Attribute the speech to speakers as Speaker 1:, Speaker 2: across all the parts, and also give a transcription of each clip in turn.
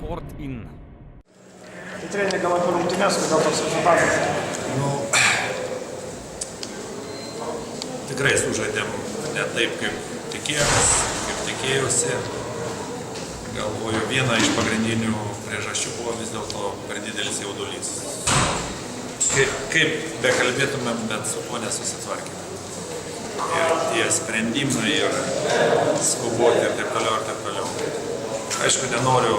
Speaker 1: Sport-In.
Speaker 2: Tai treneri, gal apie rungtynes, kodėl toks rezultatas?
Speaker 3: Tikrai sužaidėm ne taip, kaip tikėjosi. Galvoju, viena iš pagrindinių priežasčių buvo vis dėlto per didelis jaudulys. Kaip bekalbėtumėm, bet su tuo nesusitvarkėme. Ir tie sprendimai ir skuboti ir taip toliau, ir taip toliau. Aišku, nenoriu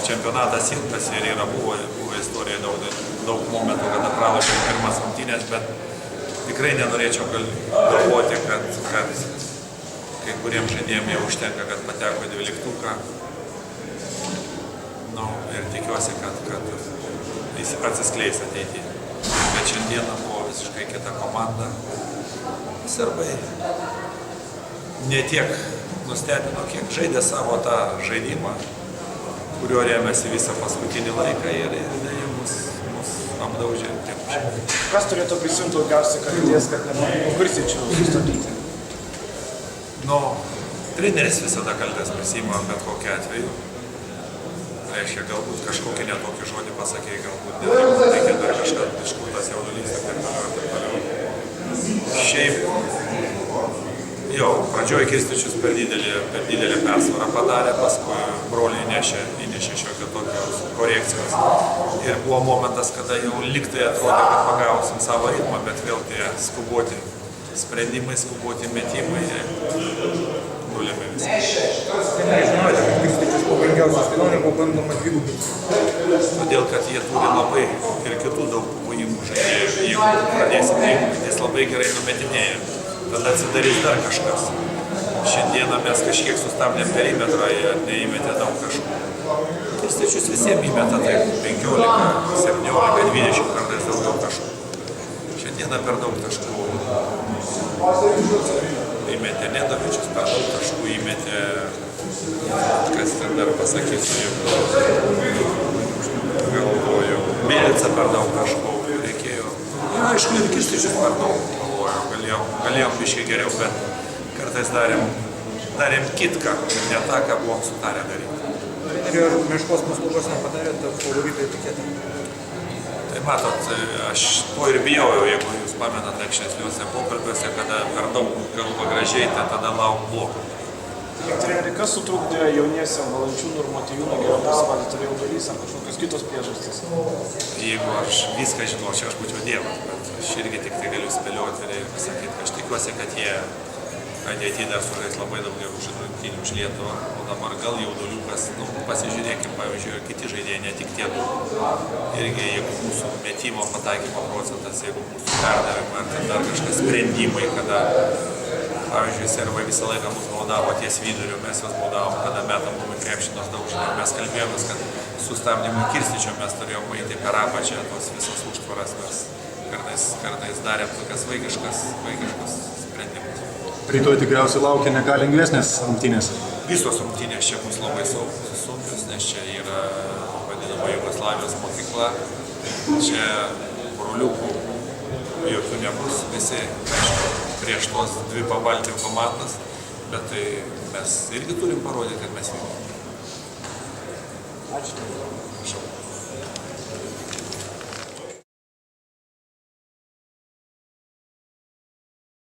Speaker 3: čempionatas ilgas ir yra buvo istorija daug momentų, kada pralošėm pirmas rungtynes, bet tikrai nenorėčiau galvoti, kad kai kuriems žaidėjams jau užtenka, kad pateko į 12-ką. Ir tikiuosi, kad jis atsiskleis ateityje. Bet šiandieną buvo visiškai kita komanda. Serbai ne tiek nustebino, kiek žaidė savo tą žaidimą, kuriuo rėmėsi visą paskutinį laiką ir mus apdaužė.
Speaker 2: Kas turėtų prisimti daugiausiai kalties, kad nepavyko Krstičių sustabdyti?
Speaker 3: Treneris visada kaltės prisima bet kokiu atveju. Reiškia, galbūt kažkokį netokį žodį pasakė, galbūt reikia dar kažką iš kur tas jaudulys ir taip toliau. Šiaip, pradžioj Krstičius per didelį persvarą padarė, paskui broliai įnešė šiokią tokios korekcijos. Ir buvo momentas, kada jau liktai atrodė, kad pagausim savo ritmą, bet vėl tie skuboti sprendimai, skuboti metimai nulėmė viską.
Speaker 4: Žinote, kad Krstičius po brangiausios kelionės buvo bandoma dvigubinti.
Speaker 3: Todėl, kad jie turi labai ir kitų daug pavojingų žaidėjų. Jeigu pradėsim dvigubinti, jis labai gerai numetinėja. Tada atsidarys dar kažkas. Šiandieną mes kažkiek sustabdėm perimetrą, jie neįmetė daug taškų. Krstičius visiems įmeta taip 15, 17, 20 kartais daugiau taškų. Šiandieną per daug taškų įmetė Nedovičius, per daug taškų įmetė, kas ten dar pasakysiu, galvoju, Milica per daug taškų reikėjo. Aišku, ir Krstičius per daug. Galėjom biškai geriau, bet kartais darėm kitką, ne tą, ką buvom sutarę daryti.
Speaker 4: Treneri, ar Meškos paslaugos nepadarė favoritai etiketę?
Speaker 3: Tai matot, aš to ir bijojau, jeigu jūs pamenat ankstesniuose pokalbiuose, kada per daug kalba gražiai, tai tada lauk blokų.
Speaker 2: Treneri, kas sutrukdė jauniesiam Valančiūnų ir Motiejūnų geriau pasirodyti, ar jaudulys, ar kažkokios kitos priežastys?
Speaker 3: Jeigu aš viską žinočiau, aš būčiau dievas, bet aš irgi tik tai galiu spėlioti ir pasakyti, kad aš tikiuosi, kad jie ateityje dar sužais labai daug gerų rungtynių už Lietuvą, o dabar gal jauduliukas, pasižiūrėkim, pavyzdžiui, kiti žaidėjai, ne tik tie du. Irgi, jeigu mūsų metimo pataikymo procentas, jeigu mūsų perdavimo ar ten dar kažkas sprendimai, kada, pavyzdžiui, serbai visą laiką mus baudavo ties viduriu, mes juos baudavom, kada metam mum į krepšinos daužymą. Mes kalbėjomės, kad sustabdymui Krstičio mes turėjom eiti per apačią, tos visos užtvaras, mes kartais darėm tokias vaikiškas sprendimus.
Speaker 5: Rytoj tikriausiai laukia ne ką lengvesnės rungtynės.
Speaker 3: Visos rungtynės čia bus labai sunkios, nes čia yra vadinama Jugoslavijos mokykla. Čia broliukų jokių nebus, visi, aišku, prieš tos dvi Pabaltijo komandas, bet tai mes irgi turim parodyti, kad mes vykome.
Speaker 2: Ačiū.